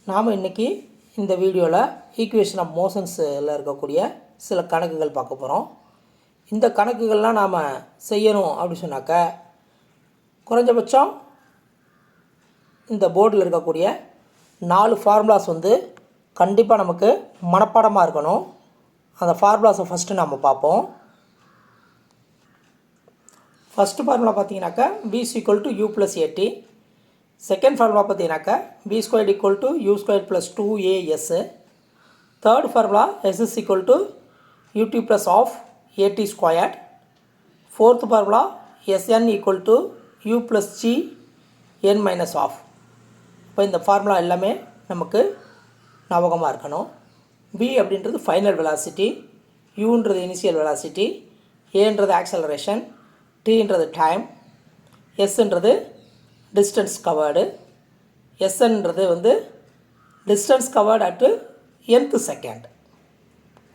நாம் இன்றைக்கி இந்த வீடியோவில் ஈக்குவேஷன் ஆஃப் மோஷன்ஸில் இருக்கக்கூடிய சில கணக்குகள் பார்க்க போகிறோம். இந்த கணக்குகள்லாம் நாம் செய்யணும் அப்படின்னு சொன்னாக்க குறைஞ்சபட்சம் இந்த போர்டில் இருக்கக்கூடிய 4 ஃபார்முலாஸ் கண்டிப்பாக நமக்கு மனப்பாடமாக இருக்கணும். அந்த ஃபார்முலாஸை ஃபஸ்ட்டு நம்ம பார்ப்போம். ஃபஸ்ட்டு ஃபார்முலா பார்த்தீங்கன்னாக்கா b = u + at. Second formula பார்த்தீங்கன்னாக்கா b² = u² + 2as. Third formula s = ut + of at². Fourth formula sn = u + g n - of. இப்போ இந்த ஃபார்முலா எல்லாமே நமக்கு ஞாபகமாக இருக்கணும். b அப்படின்றது ஃபைனல் வெலாசிட்டி, uன்றது இனிஷியல் வெலாசிட்டி, ஏன்றது ஆக்சலரேஷன், tன்றது டைம், sன்றது டிஸ்டன்ஸ் கவர்டு, sன்றது distance covered at nth second.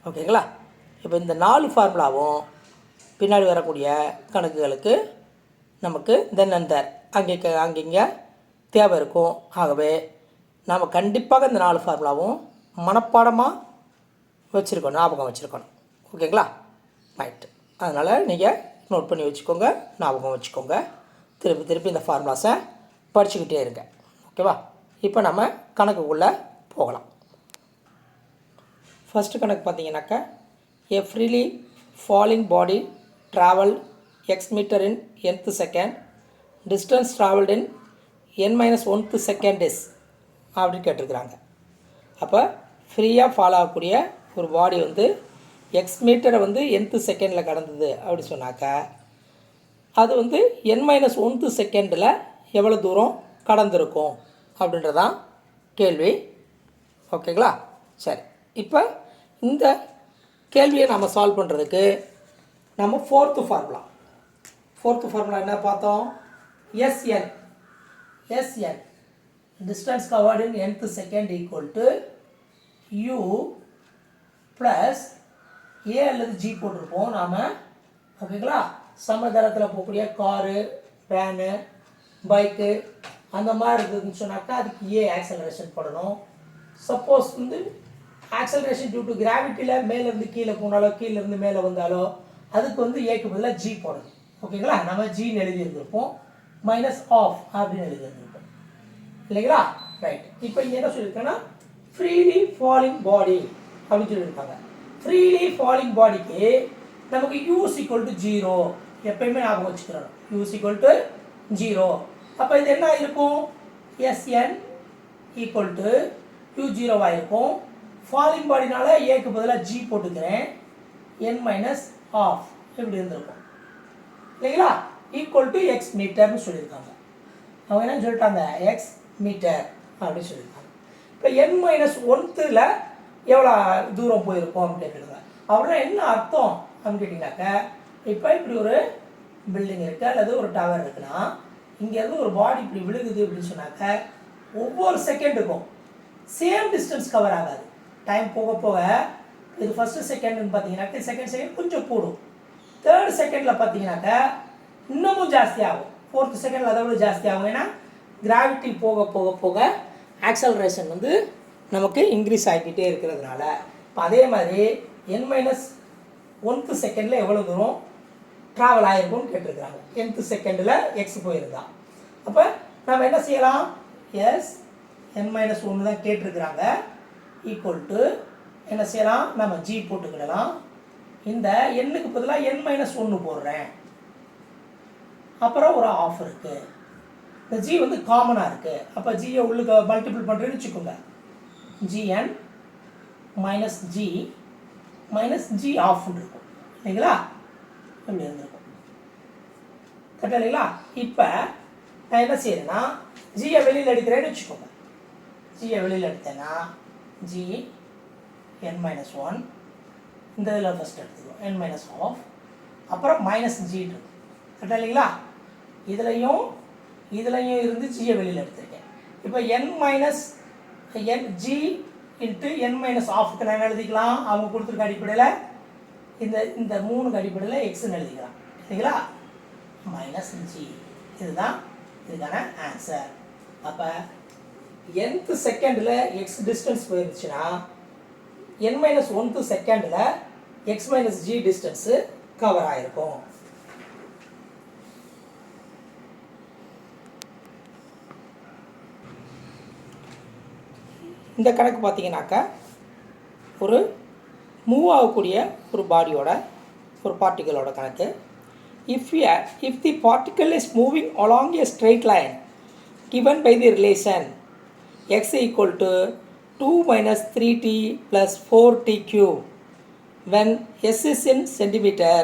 ஓகேங்களா? இப்போ இந்த 4 ஃபார்முலாவும் பின்னாடி வரக்கூடிய கணக்குகளுக்கு நமக்கு தென் அண்ட் தேர் அங்கங்கே தேவை இருக்கும். ஆகவே நாம் கண்டிப்பாக இந்த 4 ஃபார்முலாவும் மனப்பாடமாக வச்சுருக்கணும், ஞாபகம் வச்சுருக்கணும். ஓகேங்களா? ரைட்டு. அதனால் நீங்கள் நோட் பண்ணி வச்சுக்கோங்க, ஞாபகம் வச்சுக்கோங்க. திருப்பி இந்த ஃபார்முலாஸை படிச்சுக்கிட்டே இருங்க. ஓகேவா? இப்போ நம்ம கணக்குக்குள்ளே போகலாம். ஃபஸ்ட்டு கணக்கு பார்த்தீங்கன்னாக்கா a freely falling body traveled x meter in nth second, distance traveled in n-1th second is அப்படின்னு கேட்டிருக்கிறாங்க. அப்போ ஃப்ரீயாக ஃபாலோ ஆகக்கூடிய ஒரு பாடி எக்ஸ் மீட்டரை nth செகண்டில் கடந்தது அப்படி சொன்னாக்கா அது n-1th செகண்டில் எவ்வளோ தூரம் கடந்திருக்கும் அப்படின்றதான் கேள்வி. ஓகேங்களா? சரி, இப்போ இந்த கேள்வியை நம்ம சால்வ் பண்ணுறதுக்கு நம்ம ஃபோர்த்து ஃபார்முலா என்ன பார்த்தோம்? S N distance covered in nth second equal to u plus A அல்லது ஜி போட்டிருப்போம் நாம். ஓகேங்களா? சமதளத்தில் போகக்கூடிய காரு, வேனு, பைக்கு அந்த மாதிரி இருக்குதுன்னு சொன்னாக்கா அதுக்கு ஏ ஆக்சலரேஷன் போடணும். சப்போஸ் ஆக்சலரேஷன் டியூ டு கிராவிட்டியில் மேலேருந்து கீழே போனாலோ கீழேருந்து மேலே வந்தாலோ அதுக்கு ஏக்கு பதிலாக ஜி போடணும். ஓகேங்களா? நம்ம ஜின்னு எழுதியிருந்திருப்போம், மைனஸ் ஆஃப் அப்படின்னு எழுதியிருந்திருப்போம் இல்லைங்களா? ரைட். இப்போ இங்கே என்ன சொல்லியிருக்கேன்னா ஃப்ரீலி ஃபாலிங் பாடி அப்படின்னு சொல்லியிருக்காங்க. ஃப்ரீலி ஃபாலிங் பாடிக்கு நமக்கு u = 0 எப்பயுமே ஞாபகம் வச்சுக்கிறோம். u = 0. அப்போ இது என்ன இருக்கும்? sn = u0 ஆயிருக்கும். ஃபாலிங் பாடினால ஏக்கு பதிலாக g போட்டுக்கிறேன், n-of இப்படி இருந்திருக்கும் இல்லைங்களா? ஈக்குவல் டு எக்ஸ் மீட்டர்னு சொல்லியிருக்காங்க. அவங்க என்ன சொல்லிட்டாங்க? எக்ஸ் மீட்டர் அப்படின்னு சொல்லியிருக்காங்க. இப்போ n-1th எவ்வளோ தூரம் போயிருக்கும் அப்படின்னு கேட்டுருக்காங்க. அப்படின்னா என்ன அர்த்தம் அப்படின்னு கேட்டிங்கனாக்கா, இப்போ இப்படி ஒரு பில்டிங் இருக்குது அல்லது ஒரு டவர் இருக்குன்னா இங்கேருந்து ஒரு பாடி இப்படி விழுகுது அப்படின்னு சொன்னாக்க ஒவ்வொரு செகண்டுக்கும் சேம் டிஸ்டன்ஸ் கவர் ஆகாது. டைம் போக போக இது ஃபஸ்ட்டு செகண்டுன்னு பார்த்தீங்கன்னாக்கா செகண்ட் கொஞ்சம் கூடும். தேர்ட் செகண்டில் பார்த்தீங்கன்னாக்கா இன்னமும் ஜாஸ்தி ஆகும். ஃபோர்த்து செகண்டில் அதை விட ஜாஸ்தி ஆகும். ஏன்னா கிராவிட்டி போக போக போக ஆக்சலரேஷன் நமக்கு இன்க்ரீஸ் ஆகிக்கிட்டே இருக்கிறதுனால. இப்போ அதே மாதிரி n-1th செகண்டில் எவ்வளோ தூரம் ட்ராவல் ஆகிருக்கும்னு கேட்டிருக்கிறாங்க. nth செகண்டில் எக்ஸ் போயிருந்தா அப்போ நம்ம என்ன செய்யலாம்? எஸ் n-1 தான் கேட்டிருக்கிறாங்க. ஈக்குவல் டு என்ன செய்யலாம்? நம்ம ஜி போட்டுக்கிடலாம். இந்த எண்ணுக்கு பதிலாக n-1 போடுறேன். அப்புறம் ஒரு ஆஃப் இருக்குது. இந்த ஜி காமனாக இருக்குது. அப்போ ஜியை உள்ளுக்கு மல்டிபிள் பண்ணுறேன்னு வச்சுக்கோங்க. gn மைனஸ் ஜி ஆஃப்னு இருக்கும் இல்லைங்களா? இப்படி இருந்திருக்கும். கரெக்டாக இல்லைங்களா? இப்போ நான் என்ன செய்யறேன்னா ஜியை வெளியில் எடுக்கிறேன்னு வச்சுக்கோங்க. ஜியை வெளியில் எடுத்தேன்னா ஜி n-1 இந்த இதில் ஃபஸ்ட் எடுத்துக்கோம், n-of, அப்புறம் மைனஸ் ஜி இருக்கும். கரெக்டாக இல்லைங்களா? இதுலையும் இருந்து ஜியை வெளியில் எடுத்திருக்கேன். இப்போ g இன்ட்டு n-of நான் எழுதிக்கலாம். அவங்க கொடுத்துருக்க அடிப்படையில் இந்த 3 அடிப்படையில் எக்ஸ்ன்னு எழுதிக்கலாம் இல்லைங்களா? மைனஸ் ஜி இதுதான் இதுக்கான ஆன்சர். அப்போ nth செகண்டில் எக்ஸ் டிஸ்டன்ஸ் போயிருந்துச்சுன்னா n-1th செகண்டில் x minus G distance cover ஆகிருக்கும். இந்த கணக்கு பார்த்தீங்கன்னாக்கா ஒரு மூவ் ஆகக்கூடிய ஒரு பாடியோட ஒரு பார்ட்டிகளோட கணக்கு. If the particle is moving along a straight line given by the relation x equal to 2 minus 3t plus 4t cube when s is in centimeter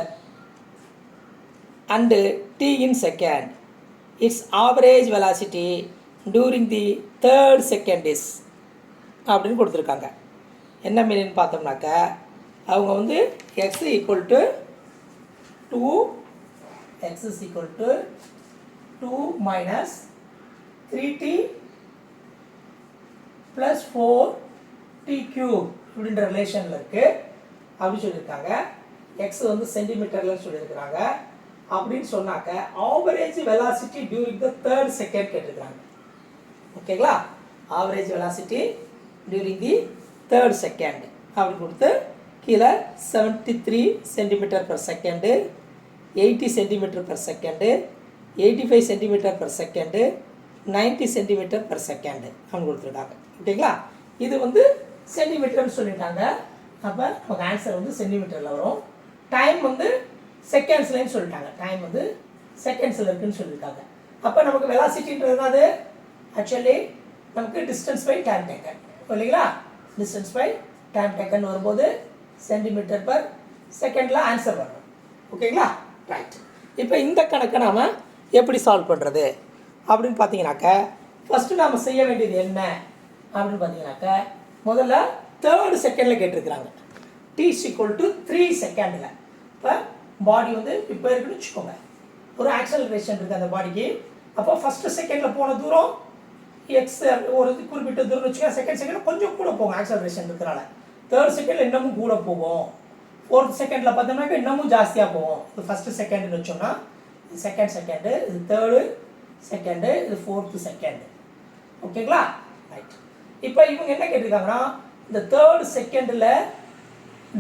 and t in second, its average velocity during the third second is அப்படின்னு கொடுத்துருக்காங்க. என்ன மீனின்னு பார்த்தோம்னாக்கா அவங்க வந்து x equal to 2 minus 3t plus 4t cube அப்படின்ற ரிலேஷனில் இருக்குது அப்படின்னு சொல்லியிருக்காங்க. எக்ஸ் வந்து சென்டிமீட்டரில் சொல்லியிருக்கிறாங்க. அப்படின்னு சொன்னாக்க average velocity during the third second கேட்டிருக்காங்க. ஓகேங்களா, average velocity during the third second அப்படின்னு கொடுத்து கீழே 73 centimetre per second, 80 centimetre per second, 85 centimetre per second, 90 centimetre per second அப்படின்னு கொடுத்துருக்காங்க. ஓகேங்களா, இது வந்து சென்டிமீட்டர்னு சொல்லிட்டாங்க. அப்போ நமக்கு ஆன்சர் வந்து சென்டிமீட்டரில் வரும். டைம் வந்து செகண்ட்ஸ்லேன்னு சொல்லிட்டாங்க. டைம் வந்து செகண்ட்ஸில் இருக்குதுன்னு சொல்லியிருக்காங்க. அப்போ நமக்கு வெலாசிட்டின்றது அது ஆக்சுவலி நமக்கு டிஸ்டன்ஸ் பை டைம் டேக்கன் இல்லைங்களா. டிஸ்டன்ஸ் பை டைம் டேக்கன் வரும்போது சென்டிமீட்டர் பர் செகண்டில் ஆன்சர் வரணும். ஓகேங்களா, ரைட். இப்போ இந்த கணக்கை நாம் எப்படி சால்வ் பண்ணுறது அப்படின்னு பார்த்தீங்கன்னாக்கா ஃபஸ்ட்டு நாம் செய்ய வேண்டியது என்ன அப்படின்னு பார்த்தீங்கன்னாக்கா முதல்ல தேர்டு செகண்டில் கேட்டிருக்கிறாங்க. t ஈக்குவல் டு 3 செகண்டில். இப்போ பாடி வந்து இப்போ இருக்குன்னு வச்சுக்கோங்க, ஒரு ஆக்சலரேஷன் இருக்குது அந்த பாடிக்கு. அப்போ ஃபஸ்ட்டு செகண்டில் போன தூரம் எக்ஸ் ஒரு குறிப்பிட்ட தூரம் வச்சுக்கோங்க. செகண்ட் செகண்டில் கொஞ்சம் கூட போகும் ஆக்சலரேஷன் இருக்கிறனால. தேர்ட் செகண்டில் இன்னமும் கூட போகும். ஃபோர்த் செகண்டில் பார்த்தோம்னாக்கா இன்னமும் ஜாஸ்தியாக போகும். இது ஃபஸ்ட்டு செகண்டுன்னு வச்சோம்னா இது செகண்டு, இது தேர்டு செகண்டு, இது ஃபோர்த்து செகண்டு. ஓகேங்களா, ரைட். இப்போ இவங்க என்ன கேட்டிருக்காங்கன்னா இந்த தேர்டு செகண்டில்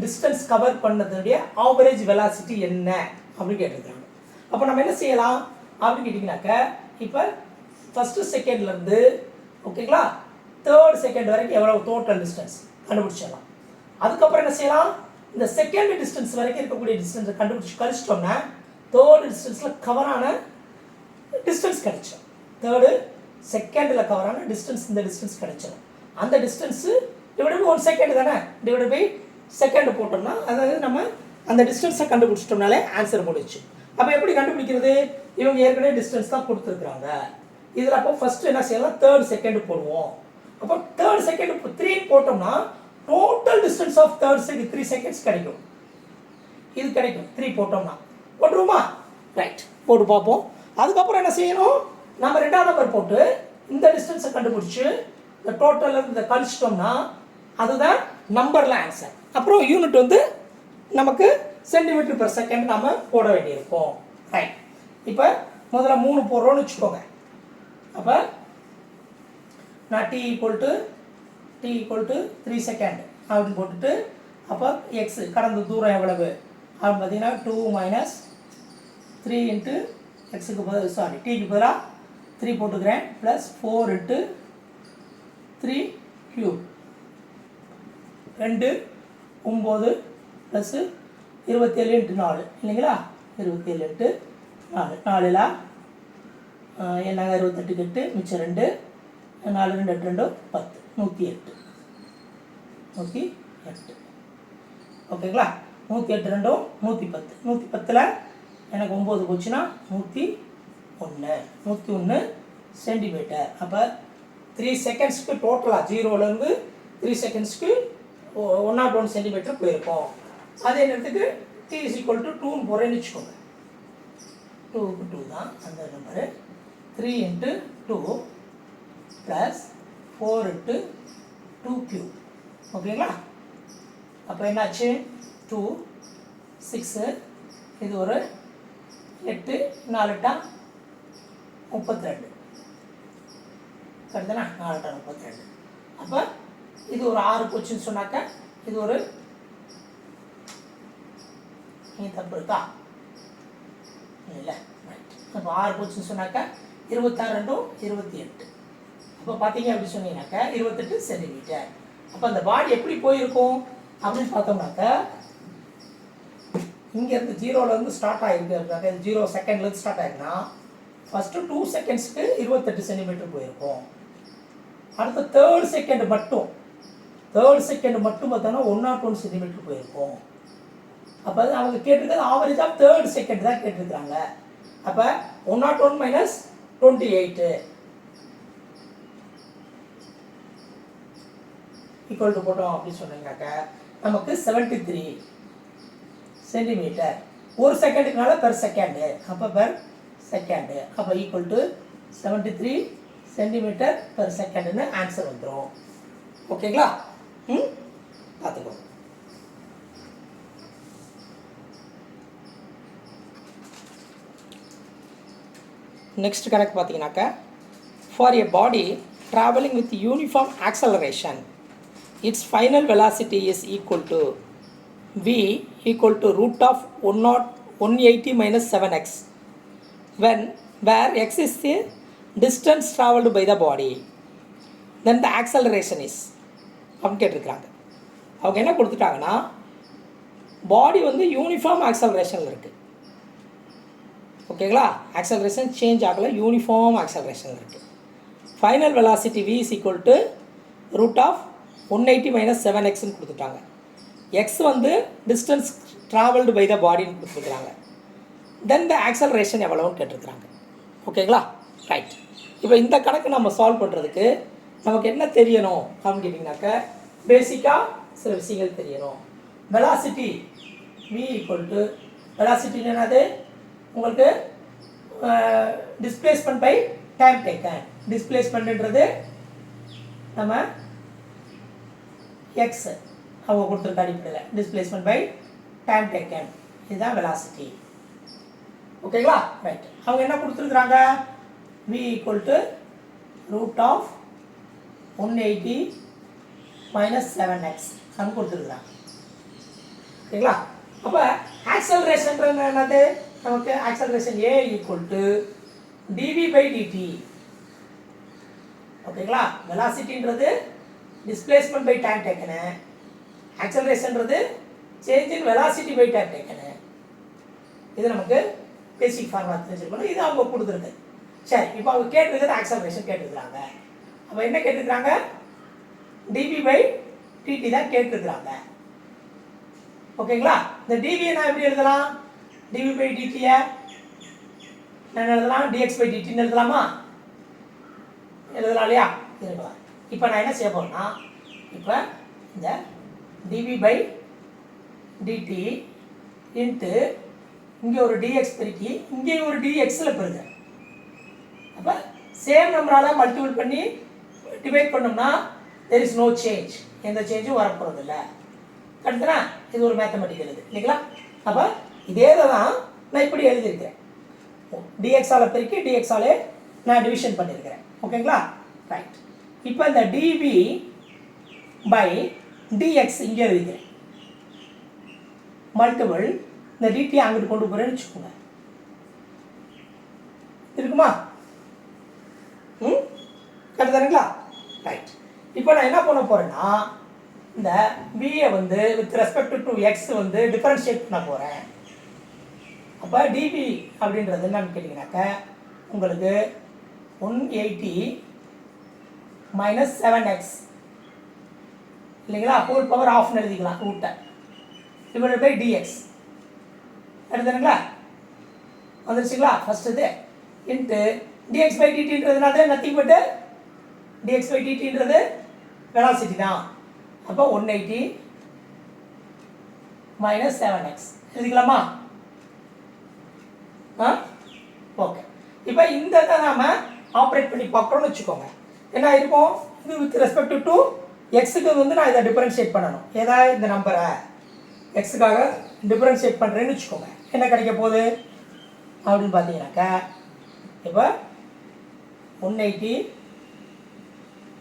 டிஸ்டன்ஸ் கவர் பண்ணதுடைய ஆவரேஜ் வெலாசிட்டி என்ன அப்படின்னு கேட்டிருக்காங்க. அப்போ நம்ம என்ன செய்யலாம் அப்படின்னு கேட்டிங்கனாக்கா இப்போ ஃபஸ்ட்டு செகண்ட்லேருந்து ஓகேங்களா தேர்ட் செகண்ட் வரைக்கும் எவ்வளோ டோட்டல் டிஸ்டன்ஸ் கண்டுபிடிச்சிடலாம். அதுக்கப்புறம் என்ன செய்யலாம், இந்த செகண்ட் டிஸ்டன்ஸ் வரைக்கும் இருக்கக்கூடிய டிஸ்டன்ஸை கண்டுபிடிச்சி கழிச்சிட்டோம்னா தேர்டு டிஸ்டன்ஸில் கவரான டிஸ்டன்ஸ் கிடைச்சிடும். தேர்டு செகண்டில் கவரான டிஸ்டன்ஸ் இந்த டிஸ்டன்ஸ் கிடைச்சிடும். அந்த டிஸ்டன்ஸு டிவைட் பை 1 செகண்ட் தானே, டிவைட் பை செகண்ட் போட்டோம்னா அதாவது நம்ம அந்த டிஸ்டன்ஸை கண்டுபிடிச்சிட்டோம்னாலே ஆன்சர் முடிச்சு. அப்போ எப்படி கண்டுபிடிக்கிறது, இவங்க ஏற்கனவே டிஸ்டன்ஸ் தான் கொடுத்துருக்குறாங்க. இதில் அப்போ ஃபஸ்ட்டு என்ன செய்யலாம், தேர்ட் செகண்ட் போடுவோம். அப்போ தேர்ட் செகண்ட் 3 போட்டோம்னா total distance of third second 3 seconds கிடைக்கும். இது கிடைக்கும் 3 போட்டோம்னா. போட்டுருவோமா, ரைட், போட்டு பார்ப்போம். அதுக்கப்புறம் என்ன செய்யணும், நம்ம 2ஆம் நம்பர் போட்டு இந்த டிஸ்டன்ஸை கண்டுபிடிச்சி இந்த டோட்டல் இதை கழிச்சிட்டோம்னா அதுதான் நம்பரில் ஆன்சர். அப்புறம் யூனிட் வந்து நமக்கு சென்டிமீட்டர் பர் செகண்ட் நம்ம போட வேண்டியிருக்கும். ரைட். இப்போ முதல்ல 3 போடுறோன்னு வச்சுக்கோங்க. அப்போ நான் t ஈக்குவல் டு 3 செகண்ட் அப்படின்னு போட்டுட்டு அப்போ எக்ஸ் கடந்த தூரம் எவ்வளவு அப்படின்னு பார்த்தீங்கன்னா 2 மைனஸ் 3 இன்ட்டு எக்ஸுக்கு பதில் டீக்கு பதிலாக 3 போட்டுக்கிறேன் plus 4 into 3 cube 2 9 plus 27 into 4 இல்லைங்களா. 27 இன்ட்டு 4 4 என்னங்க 28 8 மிச்சம் 2 4 2 8 2 10 108 ஓகேங்களா. 108 2 110 110ல் எனக்கு 9 போச்சுன்னா 101 சென்டிமீட்டர். அப்போ 3 செகண்ட்ஸ்க்கு டோட்டலாக 0லேருந்து 3 செகண்ட்ஸ்க்கு 101 சென்டிமீட்டர் போயிருக்கோம். அதே நேரத்துக்கு t = 2ன்னு போகிறேன்னு வச்சுக்கோங்க. 2க்கு 2 தான் அந்த number. 3 into 2 plus 4 into 2 cube. ஓகேங்களா. அப்போ என்னாச்சு 2 6 இது ஒரு 8 4 8 32 கரெக்டுதானே? 4×32. அப்போ இது ஒரு 6 போச்சுன்னு சொன்னாக்க இது ஒரு தப்பு இருக்கா இல்லை? அப்போ 6 போச்சுன்னு சொன்னாக்கா 26 2 28. அப்போ பார்த்தீங்க அப்படி சொன்னீங்கன்னாக்கா 28 சென்டிமீட்டர். அப்போ அந்த பாடி எப்படி போயிருக்கும் அப்படின்னு பார்த்தோம்னாக்கா இங்கேருந்து 0லேருந்து ஸ்டார்ட் ஆகிருக்கு அப்படின்னாக்கா 0 செகண்ட்லேருந்து ஸ்டார்ட் ஆகிருக்குன்னா ஃபஸ்ட்டு 2 செகண்ட்ஸ்க்கு 28 சென்டிமீட்டர் போயிருக்கும். அடுத்த தேர்ட் செகண்ட் மட்டும் பார்த்தோன்னா 101 சென்டிமீட்டர் போயிருக்கும். அப்போ அவங்க கேட்டிருக்கிறது ஆவரேஜ் ஆஃப் தேர்ட் செகண்ட் தான் கேட்டிருக்கிறாங்க. அப்போ 101 - 28 ஈக்குவல் டு போட்டோம் அப்படின்னு சொன்னீங்கன்னாக்க நமக்கு 73 சென்டிமீட்டர். ஒரு செகண்டுக்குனால பெர் செகண்டு, அப்போ பெர் செகண்டு, அப்போ ஈக்குவல் டு 73 சென்டிமீட்டர் பெர் செகண்டுன்னு ஆன்சர் வந்துடும். ஓகேங்களா? பார்த்துக்கோ. நெக்ஸ்ட் கணக்கு பார்த்தீங்கன்னாக்கா for a body travelling with uniform acceleration its final velocity is equal to v equal to root of 180 minus 7x where x is the distance traveled by the body, then the acceleration is அப்படின்னு கேட்டிருக்கிறாங்க. அவங்க என்ன கொடுத்துட்டாங்கன்னா பாடி வந்து uniform ஆக்சலரேஷனில் இருக்குது. ஓகேங்களா? Acceleration change ஆகலை, uniform ஆக்சலரேஷனில் இருக்குது. Final velocity v is equal to root of 180 minus 7xன்னு கொடுத்துட்டாங்க. எக்ஸ் வந்து டிஸ்டன்ஸ் ட்ராவல்டு பை த பாடின்னு கொடுத்துருக்குறாங்க. தென் த ஆக்சலரேஷன் எவ்வளோன்னு கேட்டிருக்கிறாங்க. ஓகேங்களா? ரைட். இப்போ இந்த கணக்கு நம்ம சால்வ் பண்ணுறதுக்கு நமக்கு என்ன தெரியணும் அப்படின்னு கேட்டிங்கனாக்கா பேசிக்காக சில விஷயங்கள் தெரியணும். Velocity v equal to velocity என்னது உங்களுக்கு டிஸ்பிளேஸ்மெண்ட் பை டைம் டேக்கன். டிஸ்பிளேஸ்மெண்ட்ன்றது நம்ம எக்ஸ் அவங்க கொடுத்துருக்க அடிப்படையில் டிஸ்பிளேஸ்மெண்ட் பை டைம் டேக்கன், இதுதான் வெலாசிட்டி. ஓகேங்களா? ரைட். அவங்க என்ன கொடுத்துருக்குறாங்க? v equal to root of 180 minus 7x அப்படின்னு கொடுத்துருக்குறாங்க. ஓகேங்களா? அப்போ ஆக்சலரேஷன்றது என்னது நமக்கு? Acceleration a equal to dv by dt. ஓகேங்களா? வெலாசிட்டின்றது டிஸ்பிளேஸ்மெண்ட் பை டைம் டேக்கனு, ஆக்சலரேஷன்றது change in velocity by time taken. இது நமக்கு பேசிக் ஃபார்முலா தெரிஞ்சிருக்கணும். இது அவங்க கொடுத்துருக்கு. சரி, இப்போ அவங்க கேட்டிருக்கிறது ஆக்சலரேஷன் கேட்டிருக்கிறாங்க. அப்போ என்ன கேட்டிருக்கிறாங்க? டிவி பை டிடி தான் கேட்டிருக்கிறாங்க. ஓகேங்களா? இந்த டிவியை நான் எப்படி எழுதலாம்? டிவி பை டிடியை நான் எழுதலாம் டிஎக்ஸ் பை டிடின்னு எழுதலாமா? எழுதலாம் இல்லையா? இருக்கலாம். இப்போ நான் என்ன செய்ய போகிறேன்னா இப்போ இந்த டிவி பை டிடி இன்ட்டு இங்கே ஒரு டிஎக்ஸ் பெருக்கி இங்கேயும் ஒரு டிஎக்ஸில் பெருங்க. அப்போ சேம் நம்பரால் மல்டிபிள் பண்ணி டிவைட் பண்ணோம்னா தெர் இஸ் நோ சேஞ்ச், எந்த சேஞ்சும் வரப்போகிறதில்ல. அடுத்தனா இது ஒரு மேத்தமெட்டிக்கல் இது இல்லைங்களா? அப்போ இதே தான் நான் இப்படி எழுதியிருக்கிறேன். டிஎக்ஸால் பெருக்கி டிஎக்ஸாலே நான் டிவிஷன் பண்ணியிருக்கிறேன். ஓகேங்களா? ரைட். இப்போ இந்த டிவி பை டிஎக்ஸ் இங்கே எழுதிக்கிறேன். மல்டிபிள் இந்த டிடி அங்கிட்டு கொண்டு போகிறேன்னு வச்சுக்கோங்க. இருக்குமா? கரெக்டுதானுங்களா? ரைட். இப்போ நான் என்ன பண்ண போகிறேன்னா இந்த வியை வந்து வித் ரெஸ்பெக்ட் டு எக்ஸ் வந்து டிஃபரன்ஷியேட் பண்ண போகிறேன். அப்போ டிவி அப்படின்றது என்னன்னு கேட்டிங்கனாக்கா உங்களுக்கு 180 மைனஸ் 7x இல்லைங்களா? ஹோல் பவர் ஆஃப்னு எழுதிக்கலாம் ரூட்டை டிவைடட் பை டிஎக்ஸ். எடுத்துங்களா? வந்துருச்சுங்களா? ஃபர்ஸ்ட் இது இன்ட்டு டிஎக்ஸ் பை டிடின்றதுனால நத்திங் பட்டு டிஎக்ஸ் பை டிடின்றது வெலாசிட்டி தான். அப்போ 180 மைனஸ் 7x எழுதிக்கலாமா? ஓகே. இப்போ இந்த தான் நாம் ஆப்ரேட் பண்ணி பார்க்குறோன்னு வச்சுக்கோங்க. என்ன இருக்கும்? இது வித் ரெஸ்பெக்ட் டு எக்ஸுக்கு வந்து நான் இதை டிஃபரன்ஷியேட் பண்ணணும். ஏதாவது இந்த நம்பரை எக்ஸுக்காக டிஃபரன்ஷியேட் பண்ணுறேன்னு வச்சுக்கோங்க. என்ன கிடைக்க போகுது அப்படின்னு பார்த்தீங்கன்னாக்கா இப்போ 180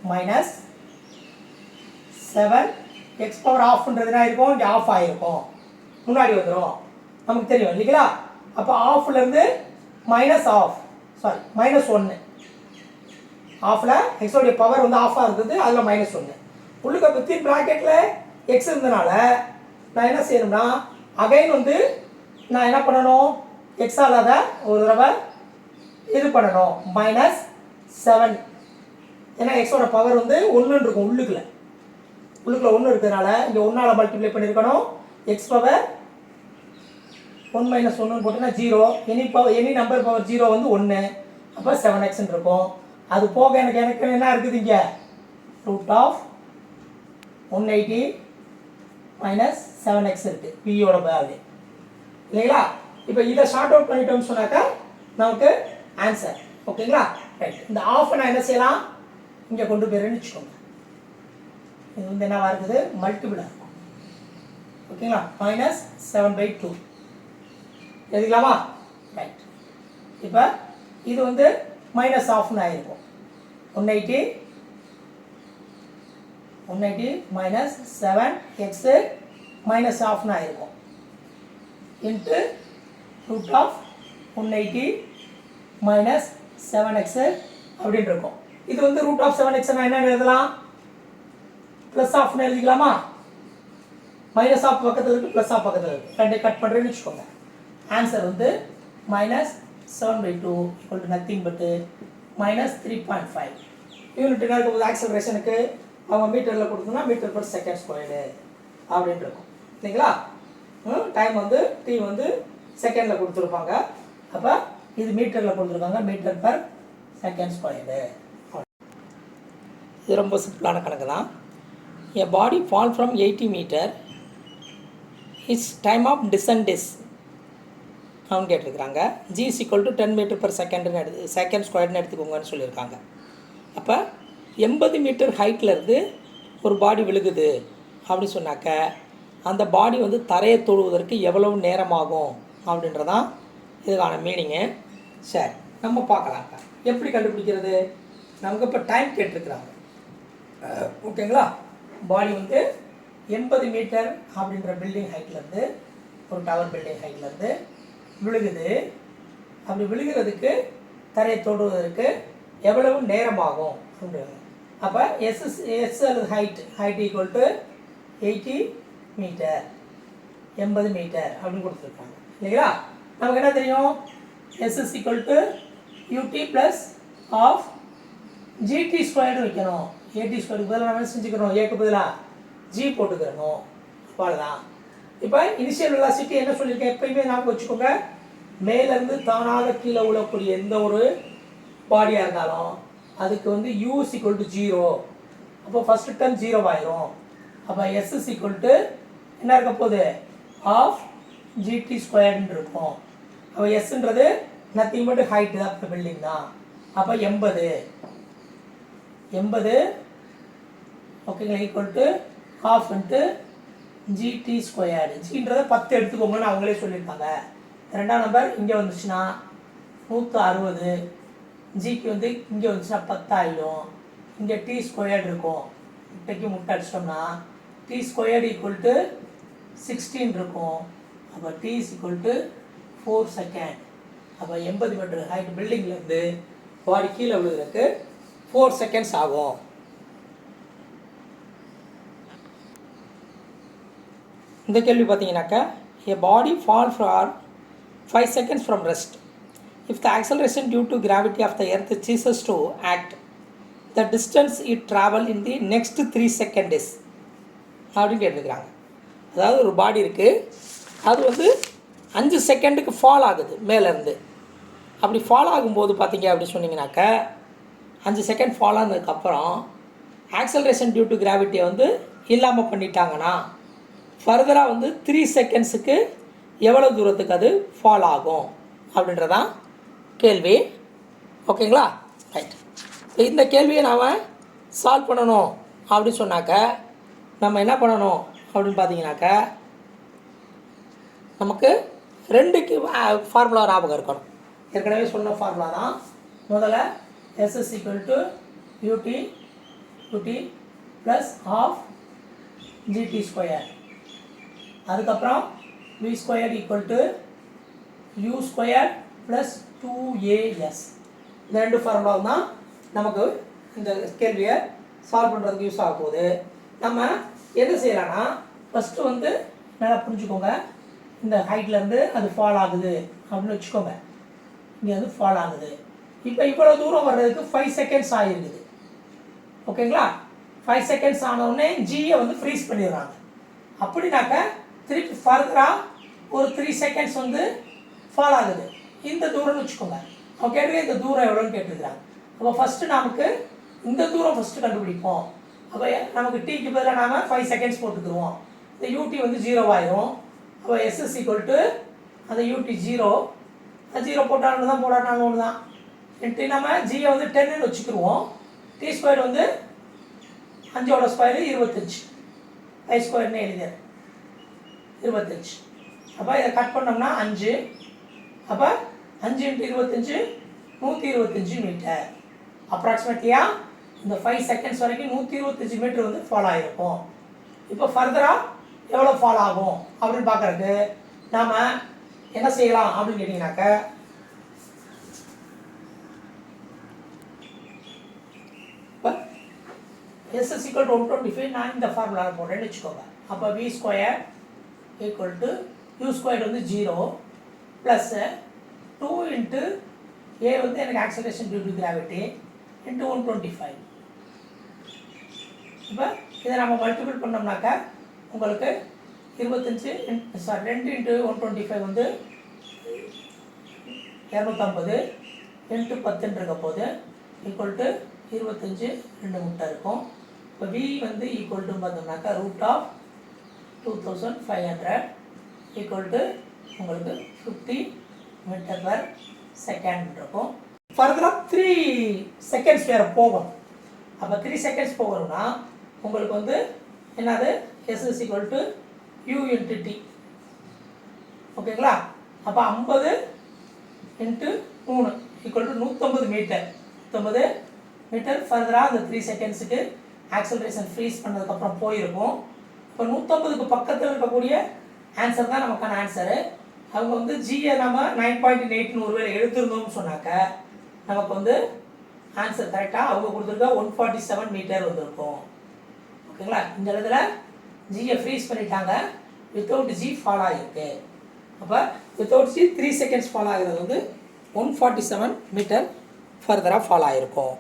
மைனஸ் 7 எக்ஸ் பவர் ஆஃப்ன்றதுனா இருக்கும், இங்கே ஆஃப் ஆகிருக்கும், முன்னாடி வந்துடும், நமக்கு தெரியும் இல்லைங்களா. அப்போ ஆஃப்லேருந்து மைனஸ் ஆஃப், சாரி மைனஸ் 1, ஆஃபில் எக்ஸோடைய பவர் வந்து ஆஃபாக இருக்குது, அதில் மைனஸ் 1 உள்ளுக்க வித்தின் ப்ராக்கெட்டில் எக்ஸ் இருந்தனால நான் என்ன செய்யணும்னா அகைன் வந்து நான் என்ன பண்ணணும், எக்ஸால் அதை ஒரு தடவை இது பண்ணணும், மைனஸ் 7, ஏன்னா எக்ஸோட பவர் வந்து 1 இருக்கும், உள்ளுக்குள்ள 1 இருக்கிறதுனால இங்கே 1ஆல் மல்டிப்ளை பண்ணியிருக்கணும், எக்ஸ் பவர் 1 மைனஸ் 1 போட்டோன்னா 0, எனி நம்பர் பவர் 0 வந்து 1, அப்போ 7x இருக்கும். அது போக எனக்கு என்ன இருக்குது இங்கே ரூட் ஆஃப் 180 மைனஸ் 7x இருக்குது, பியோட வேல்யூ இல்லைங்களா. இப்போ இதை ஷார்ட் அவுட் பண்ணிட்டோம்னு சொன்னாக்கா நமக்கு ஆன்சர். ஓகேங்களா, ரைட். இந்த ஆஃப் நான் என்ன செய்யலாம், இங்கே கொண்டு போயிடுன்னு வச்சுக்கோங்க. இது வந்து என்னவா இருக்குது, மல்டிபிளாக இருக்கும். ஓகேங்களா, மைனஸ் 7/2 எழுதிக்கலாமா, ரைட். இப்போ இது வந்து மைனஸ் ஆஃப்னு ஆகிருக்கும், 180 மைனஸ் 7x மைனஸ் ஆஃப்னு ஆகிருக்கும் into root of 180 minus 7x அப்படின்னு இருக்கும். இது வந்து ரூட் ஆஃப் 7x நான் என்ன எழுதலாம், ப்ளஸ் ஆஃப்னு எழுதிக்கலாமா. மைனஸ் ஆஃப் பக்கத்தில் இருக்குது, ப்ளஸ் ஆஃப் பக்கத்தில் இருக்குது, ரெண்டை கட் பண்ணுறேன்னு வச்சுக்கோங்க. ஆன்சர் வந்து மைனஸ் 7/2 ஈக்குவல் டு நத்திங் பட்டு மைனஸ் 3.5. யூனிட் என்ன இருக்கும் போது ஆக்சலரேஷனுக்கு அவங்க மீட்டரில் கொடுத்தோம்னா மீட்டர் பர் செகண்ட் ஸ்கொயர்டு அப்படின்னு இருக்கும் இல்லைங்களா. டைம் வந்து டி வந்து செகண்டில் கொடுத்துருப்பாங்க, அப்போ இது மீட்டரில் கொடுத்துருக்காங்க, மீட்டர் பர் செகண்ட் ஸ்கொயர்டு. இது ரொம்ப சிம்பிளான கணக்கு தான். A body fall from 80 meter, its time of descent is அவங்க கேட்டிருக்கிறாங்க. G is equal to 10 metre per செகண்டுன்னு செகண்ட் ஸ்கொயர்னு எடுத்துக்கோங்கன்னு சொல்லியிருக்காங்க. அப்போ 80 மீட்டர் ஹைட்லேருந்து ஒரு பாடி விழுகுது அப்படின்னு சொன்னாக்க அந்த பாடி வந்து தரையை தொடுவதற்கு எவ்வளவு நேரமாகும் அப்படின்றதான் இதுக்கான மீனிங்கு. சரி, நம்ம பார்க்கலாங்க எப்படி கண்டுபிடிக்கிறது. நமக்கு இப்போ டைம் கேட்டிருக்கிறாங்க. ஓகேங்களா, பாடி வந்து 80 மீட்டர் அப்படின்ற பில்டிங் ஹைட்லேருந்து, ஒரு டவர் பில்டிங் ஹைட்லேருந்து விழுகுது. அப்படி விழுகிறதுக்கு தரையை தொடுவதற்கு எவ்வளவு நேரமாகும் அப்படின்றாங்க. அப்போ எஸ் அல்லது height equal to 80 metre, 80 metre அப்படின்னு கொடுத்துருக்காங்க இல்லைங்களா. நமக்கு என்ன தெரியும், S is equal to U T plus half G T squared வைக்கணும். ஏடி ஸ்கொயருக்கு பதிலாக நம்ம செஞ்சுக்கிறோம், ஏக்கு பதிலாக ஜி போட்டுக்கிறணும், அவ்வளோதான். இப்போ இனிஷியல் வெலாசிட்டி என்ன சொல்லியிருக்கேன், எப்பயுமே ஞாபகம் வச்சுக்கோங்க, மேலேருந்து தானாக கீழே விழக்கூடிய எந்த ஒரு பாடியாக இருந்தாலும் அதுக்கு வந்து u is equal to 0. அப்போ ஃபஸ்ட்டு டர்ம் 0 ஆயிரும். அப்போ s is equal to என்ன இருக்க போகுது, ஆஃப் ஜிடி ஸ்கொயர்னு இருக்கும். அப்போ எஸ்ன்றது நத்திங் பட் ஹைட் தான், பில்டிங் தான். அப்போ 80 ஓகேங்களா, equal to half into G T squared. ஜின்றதை 10 எடுத்துக்கோங்கன்னு அவங்களே சொல்லியிருக்காங்க. ரெண்டாம் நம்பர் இங்கே வந்துச்சுன்னா 160, ஜிக்கு வந்து இங்கே வந்துச்சுன்னா 10 ஆகிடும். இங்கே டி ஸ்கொயர்டு இருக்கும், முட்டைக்கு முட்டை அடிச்சிட்டோம்னா டி ஸ்கொயர்டு ஈக்குவல் டு 16 இருக்கும். அப்போ t is equal to 4 second. அப்போ 80 மீட்டர் ஹைட் பில்டிங்லேருந்து பாடி கீழே விழுகிறதுக்கு 4 செகண்ட்ஸ் ஆகும். இந்த கேள்வி பார்த்தீங்கன்னாக்கா, a body fall for 5 seconds from rest. If the acceleration due to gravity of the earth ceases to act, the distance it travel in the next 3 seconds is அப்படின்னு கேட்டுருக்குறாங்க. அதாவது ஒரு பாடி இருக்குது, அது வந்து 5 செகண்டுக்கு ஃபால் ஆகுது மேலேருந்து. அப்படி ஃபால் ஆகும்போது பார்த்தீங்க அப்படின்னு சொன்னீங்கன்னாக்கா 5 செகண்ட் ஃபால் ஆனதுக்கப்புறம் ஆக்சலரேஷன் டியூ டு கிராவிட்டியை வந்து இல்லாமல் பண்ணிட்டாங்கன்னா ஃபர்தராக வந்து 3 செகண்ட்ஸுக்கு எவ்வளோ தூரத்துக்கு அது ஃபால் ஆகும் அப்படின்றதான் கேள்வி. ஓகேங்களா, ரைட். இந்த கேள்வியை நாம் சால்வ் பண்ணணும் அப்படின்னு சொன்னாக்க நம்ம என்ன பண்ணணும் அப்படின்னு பார்த்தீங்கன்னாக்கா, நமக்கு 2க்கு ஃபார்முலா ஞாபகம் இருக்கணும். ஏற்கனவே சொன்ன ஃபார்முலா தான். முதல்ல S is equal to U T ut plus half gt square. அதுக்கப்புறம் v squared equal to u squared plus 2as. இந்த ரெண்டு ஃபார்முலாவும் தான் நமக்கு இந்த கேள்வியை சால்வ் பண்ணுறதுக்கு யூஸ் ஆக போகுது. நம்ம என்ன செய்யலாம்னா ஃபஸ்ட்டு வந்து நல்லா புரிஞ்சுக்கோங்க, இந்த ஹைட்லேருந்து அது ஃபால் ஆகுது அப்படின்னு வச்சுக்கோங்க. இங்கே வந்து ஃபால் ஆகுது. இப்போ இவ்வளோ தூரம் வர்றதுக்கு 5 செகண்ட்ஸ் ஆகிருக்குது. ஓகேங்களா? 5 செகண்ட்ஸ் ஆனவுடனே ஜியை வந்து ஃப்ரீஸ் பண்ணிடுறாங்க. அப்படின்னாக்க திருப்பி ஃபர்தராக ஒரு 3 செகண்ட்ஸ் வந்து ஃபால் ஆகுது. இந்த தூரம்னு வச்சுக்கோங்க. அவங்க கேட்டுக்க இந்த தூரம் எவ்வளோன்னு கேட்டுருக்குறாங்க. அப்போ ஃபஸ்ட்டு நமக்கு இந்த தூரம் ஃபஸ்ட்டு கண்டுபிடிப்போம். அப்போ நமக்கு டீக்கு பதிலாக நாம் 5 செகண்ட்ஸ் போட்டுக்குருவோம். இந்த யூடி வந்து 0 ஆயிரும். அப்போ எஸ்எஸ் ஈக்குவல் டு அந்த யூடி 0, 0 போட்டாலும் தான் போடாட்டாலும் ஒன்று தான். இன்ட்டு நம்ம ஜியை வந்து 10ன்னு வச்சுக்கிடுவோம். டி ஸ்கொயர் வந்து 5ஓட ஸ்கொயரு 25, ஐ ஸ்கொயர்னு எழுதியார் 25. அப்போ இதை கட் பண்ணோம்னா 5. அப்போ 5 × 25 125 மீட்டர். அப்ராக்சிமேட்லியாக இந்த 5 செகண்ட்ஸ் வரைக்கும் 125 மீட்டர் வந்து ஃபால் ஆகிருக்கும். இப்போ ஃபர்தராக எவ்வளோ ஃபால் ஆகும் அப்படின்னு பார்க்குறதுக்கு நாம் என்ன செய்யலாம் அப்படின்னு கேட்டிங்கனாக்க, இப்போ எஸ்எஸ் ஈக்குவல் டு 125 நான் இந்த ஃபார்முலாவில் போடுறேன்னு வச்சுக்கோங்க. அப்போ v square equal to u square வந்து 0 ப்ளஸ் 2 இன்ட்டு ஏ வந்து எனக்கு acceleration due to gravity into 125. இப்போ இதை நம்ம மல்டிபிள் பண்ணோம்னாக்கா உங்களுக்கு 2 இன்ட்டு 125 வந்து 250 இன்ட்டு 10 இருக்க போது ஈக்குவல் டு 25 2 முட்டை இருக்கும். இப்போ வி வந்து ஈக்குவல் டு பார்த்தோம்னாக்கா √2500 ஈக்குவல் டு உங்களுக்கு 50 மீட்டர் பர் செகண்ட் இருக்கும். ஃபர்தராக 3 செகண்ட்ஸ் வேறு போகும். அப்போ 3 செகண்ட்ஸ் போகணும்னா உங்களுக்கு வந்து என்னது s equal to u into t. ஓகேங்களா? அப்போ 50 into 3 equal to 150 metre. 150 metre ஃபர்தராக அந்த 3 செகண்ட்ஸுக்கு ஆக்சலரேஷன் ஃப்ரீஸ் பண்ணதுக்கப்புறம் போயிருக்கும். இப்போ 150க்கு பக்கத்தில் இருக்கக்கூடிய ஆன்சர் தான் நமக்கான ஆன்சரு. அவங்க வந்து ஜியை நம்ம 9.8 ஒரு வேலை எடுத்திருந்தோம்னு சொன்னாக்க நமக்கு வந்து ஆன்சர் கரெக்டாக அவங்க கொடுத்துருக்க 147 மீட்டர் வந்திருக்கும். ஓகேங்களா? இந்த இடத்துல ஜியை ஃப்ரீஸ் பண்ணிட்டாங்க, வித்தவுட் ஜி ஃபால் ஆகிருக்கு. அப்போ வித்தவுட் ஜி 3 செகண்ட்ஸ் ஃபால் ஆகிறது வந்து 147 மீட்டர் ஃபர்தராக ஃபால் ஆகிருக்கும்.